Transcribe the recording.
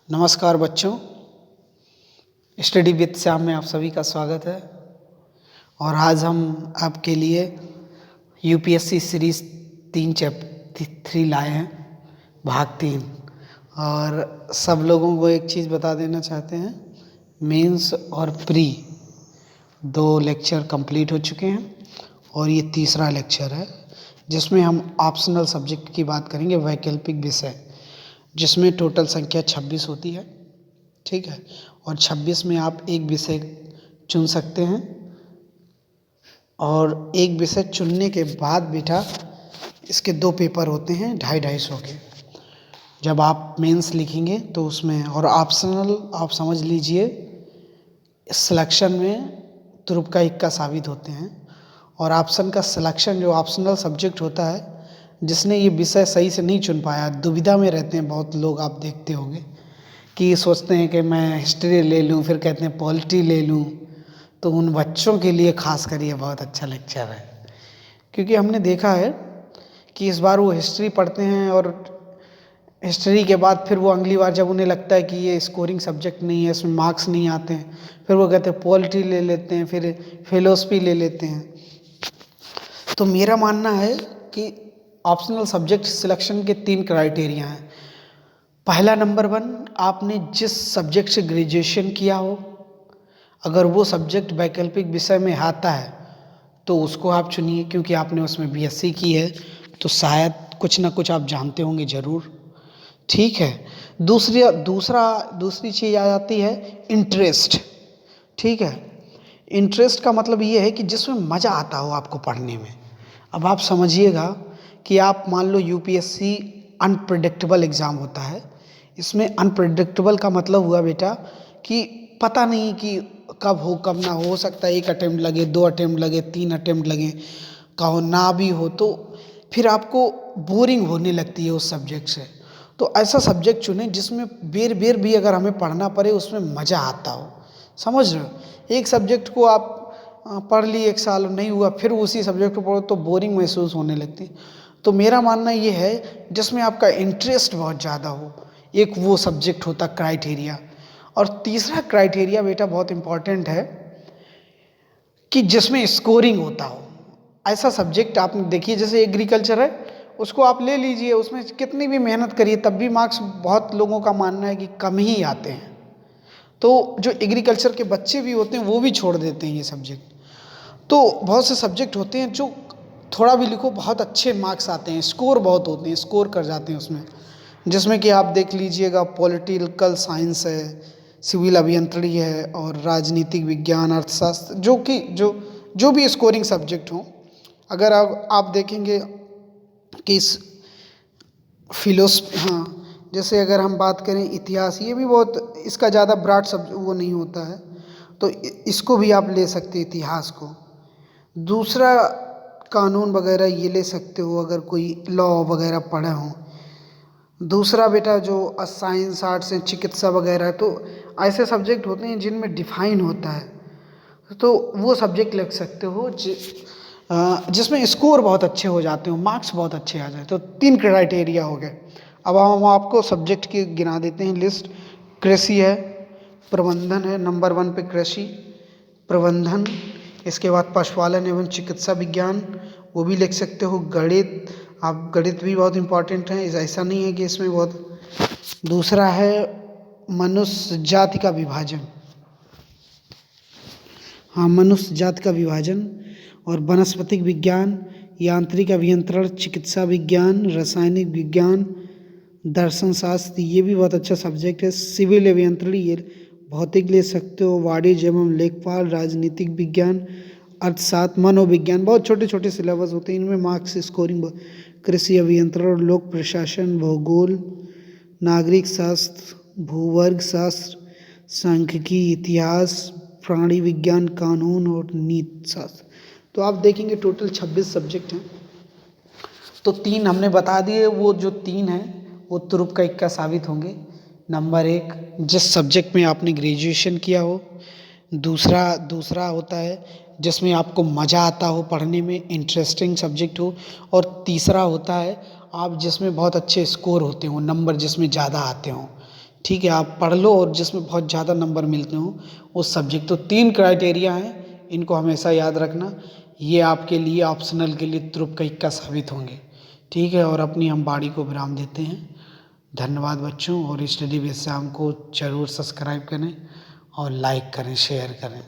नमस्कार बच्चों, study with Shyam में आप सभी का स्वागत है। और आज हम आपके लिए यूपीएससी सीरीज़ 3 लाए हैं, भाग 3। और सब लोगों को एक चीज़ बता देना चाहते हैं, मेंस और प्री 2 लेक्चर कंप्लीट हो चुके हैं और ये तीसरा लेक्चर है जिसमें हम ऑप्शनल सब्जेक्ट की बात करेंगे, वैकल्पिक विषय, जिसमें टोटल संख्या 26 होती है। ठीक है, और 26 में आप एक विषय चुन सकते हैं और एक विषय चुनने के बाद बेटा इसके 2 पेपर होते हैं 250-250 के। जब आप मेंस लिखेंगे तो उसमें, और ऑप्शनल आप समझ लीजिए सिलेक्शन में तुरुप का इक्का साबित होते हैं। और ऑप्शन का सिलेक्शन जो ऑप्शनल सब्जेक्ट होता है, जिसने ये विषय सही से नहीं चुन पाया, दुविधा में रहते हैं बहुत लोग, आप देखते होंगे कि सोचते हैं कि मैं हिस्ट्री ले लूँ, फिर कहते हैं पॉलिटी ले लूँ। तो उन बच्चों के लिए खास कर ये बहुत अच्छा लेक्चर है, क्योंकि हमने देखा है कि इस बार वो हिस्ट्री पढ़ते हैं और हिस्ट्री के बाद फिर वो अगली बार जब उन्हें लगता है कि ये स्कोरिंग सब्जेक्ट नहीं है, इसमें मार्क्स नहीं आते हैं, फिर वो कहते हैं पॉलिटी ले लेते हैं, फिर फिलोसफी ले लेते हैं। तो मेरा मानना है कि ऑप्शनल सब्जेक्ट सिलेक्शन के 3 क्राइटेरिया हैं। पहला, नंबर 1, आपने जिस सब्जेक्ट से ग्रेजुएशन किया हो, अगर वो सब्जेक्ट वैकल्पिक विषय में आता है तो उसको आप चुनिए, क्योंकि आपने उसमें बीएससी की है तो शायद कुछ ना कुछ आप जानते होंगे ज़रूर। ठीक है। दूसरी चीज़ आ जाती है इंटरेस्ट। ठीक है, इंटरेस्ट का मतलब ये है कि जिसमें मज़ा आता हो आपको पढ़ने में। अब आप समझिएगा कि आप मान लो यूपीएससी अनप्रेडिक्टेबल एग्ज़ाम होता है। इसमें अनप्रेडिक्टेबल का मतलब हुआ बेटा कि पता नहीं कि कब हो कब ना हो सकता है 1 अटेम्प्ट लगे, 2 अटेम्प्ट लगे, 3 अटेम्प्ट लगे, कहो ना भी हो, तो फिर आपको बोरिंग होने लगती है उस सब्जेक्ट से। तो ऐसा सब्जेक्ट चुनें जिसमें बेर बेर भी अगर हमें पढ़ना पड़े उसमें मज़ा आता हो। समझ रहे हो? एक सब्जेक्ट को आप पढ़ ली 1 साल नहीं हुआ, फिर उसी सब्जेक्ट को पढ़ो तो बोरिंग महसूस होने लगती। तो मेरा मानना ये है जिसमें आपका इंटरेस्ट बहुत ज़्यादा हो, एक वो सब्जेक्ट होता क्राइटेरिया। और तीसरा क्राइटेरिया बेटा बहुत इम्पॉर्टेंट है कि जिसमें स्कोरिंग होता हो। ऐसा सब्जेक्ट आपने देखिए, जैसे एग्रीकल्चर है, उसको आप ले लीजिए, उसमें कितनी भी मेहनत करिए तब भी मार्क्स बहुत लोगों का मानना है कि कम ही आते हैं। तो जो एग्रीकल्चर के बच्चे भी होते हैं वो भी छोड़ देते हैं ये सब्जेक्ट। तो बहुत से सब्जेक्ट होते हैं जो थोड़ा भी लिखो बहुत अच्छे मार्क्स आते हैं, स्कोर बहुत होते हैं, स्कोर कर जाते हैं उसमें। जिसमें कि आप देख लीजिएगा पॉलिटिकल साइंस है, सिविल अभियंत्रण है और राजनीतिक विज्ञान, अर्थशास्त्र, जो भी स्कोरिंग सब्जेक्ट हों। अगर आप देखेंगे कि इस हाँ, जैसे अगर हम बात करें इतिहास, ये भी बहुत, इसका ज़्यादा ब्रॉड वो नहीं होता है, तो इसको भी आप ले सकते हैं इतिहास को। दूसरा, कानून वगैरह ये ले सकते हो अगर कोई लॉ वगैरह पढ़े हों। दूसरा बेटा जो साइंस, आर्ट्स एंड चिकित्सा वगैरह, तो ऐसे सब्जेक्ट होते हैं जिनमें डिफाइन होता है, तो वो सब्जेक्ट ले सकते हो जिसमें स्कोर बहुत अच्छे हो जाते हो, मार्क्स बहुत अच्छे आ जाए। तो 3 क्राइटेरिया हो गए। अब हम आपको सब्जेक्ट की गिना देते हैं लिस्ट। कृषि है, प्रबंधन है, नंबर 1 पे कृषि प्रबंधन। इसके बाद पशुपालन एवं चिकित्सा विज्ञान, वो भी लिख सकते हो। गणित, आप गणित भी बहुत इम्पॉर्टेंट है, ऐसा नहीं है कि इसमें बहुत। दूसरा है मनुष्य जाति का विभाजन, हाँ, मनुष्य जाति का विभाजन। और वनस्पतिक विज्ञान, यांत्रिक अभियंत्रण, चिकित्सा विज्ञान, रासायनिक विज्ञान, दर्शन शास्त्र, ये भी बहुत अच्छा सब्जेक्ट है। सिविल अभियंत्रण, ये भौतिक ले सकते हो। वाणिज्य एवं लेखपाल, राजनीतिक विज्ञान, अर्थशास्त्र, मनोविज्ञान, बहुत छोटे छोटे सिलेबस होते हैं, इनमें मार्क्स स्कोरिंग। कृषि अभियंत्रण, लोक प्रशासन, भूगोल, नागरिक शास्त्र, भूवर्ग शास्त्र, सांख्यिकी, इतिहास, प्राणी विज्ञान, कानून और नीति शास्त्र। तो आप देखेंगे टोटल 26 सब्जेक्ट हैं। तो 3 हमने बता दिए, वो जो 3 हैं वो तुरुप का इक्का साबित होंगे। नंबर 1, जिस सब्जेक्ट में आपने ग्रेजुएशन किया हो। दूसरा होता है जिसमें आपको मज़ा आता हो पढ़ने में, इंटरेस्टिंग सब्जेक्ट हो। और तीसरा होता है आप जिसमें बहुत अच्छे स्कोर होते हों, नंबर जिसमें ज़्यादा आते हों। ठीक है, आप पढ़ लो और जिसमें बहुत ज़्यादा नंबर मिलते हों उस सब्जेक्ट। तो 3 क्राइटेरिया हैं, इनको हमेशा याद रखना। ये आपके लिए ऑप्शनल के लिए तुरुप का इक्का साबित होंगे। ठीक है, और अपनी हम बाड़ी को विराम देते हैं। धन्यवाद बच्चों, और स्टडी बेस से हमको ज़रूर सब्सक्राइब करें और लाइक करें, शेयर करें।